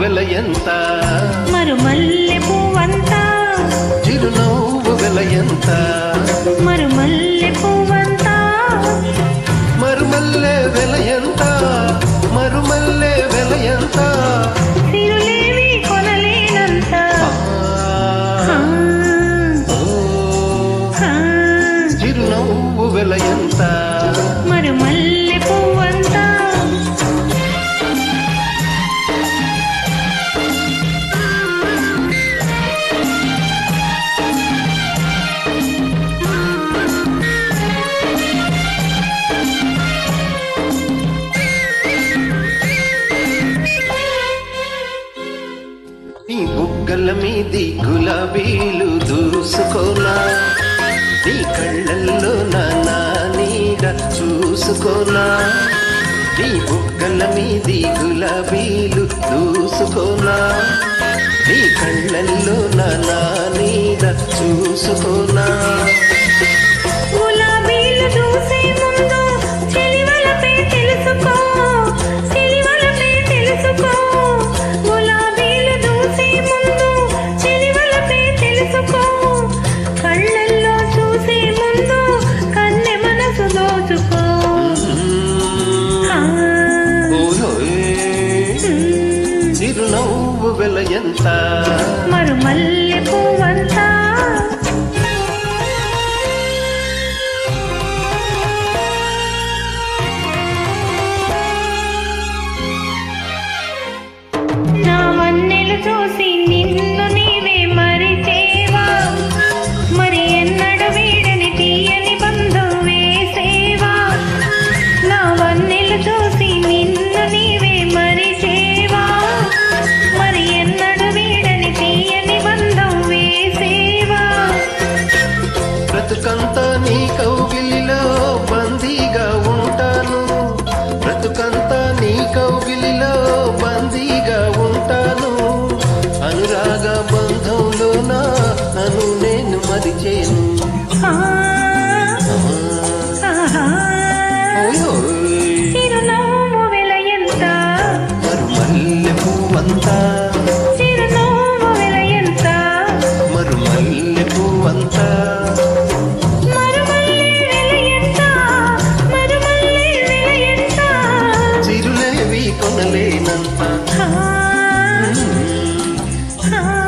వెల ఎంత మరుమల్లె పువ్వంత చిరునవ్వు వెల ఎంత మరుమల్లె పువ్వంత మరుమల్లె వెల ఎంత మరుమల్లె వెల ఎంత సిరులేవి కొనలేనంత చిరునవ్వు వెల ఎంత మరుమల్లె పువ్వంత నీ బుగ్గల మీది గులాబీలు దూసుకోనా నీ కళ్ళల్లో నా నీడ చూసుకోనా నీ బుగ్గల మీది గులాబీలు దూసుకోనా నీ కళ్ళల్లో నా నీడ చూసుకోనా గులాబీలు చూసే ముందు చెలివలపై తెలుసుకో చెలివలపై తెలుసుకో గులాబీలు చూసే ముందు చెలివలపై తెలుసుకో కళ్ళల్లో చూసే ముందు కన్నె మనసు దోచుకో చిరునవ్వు వెల ఎంత మరుమల్లె పువ్వంత నా వన్నెలు చూసి నిన్ను నీవే మరిచేవా మరి ఎన్నడు వీడని తీయని బంధం వేసేవా నా వన్నెలు చూసి నిన్ను నీవే మరిచేవా మరి ఎన్నడు వీడని తీయని బంధం వేసేవా బ్రతుకంతా నీ కౌగిలిలో బందీగా ఉంటాను బ్రతుకంతా నీ కౌగిలిలో బందీగా ఉంటాను అనురాగ బంధంలోన నన్ను నేను మరిచేను చిరునవ్వు వెల ఎంత మరుమల్లె పువ్వంతా చిరునవ్వు వెల ఎంత మరుమల్లె పువ్వంతా మరుమల్లె వెల ఎంత మరుమల్లె వెల ఎంత చిరులేవి కొనలేనంత ఆ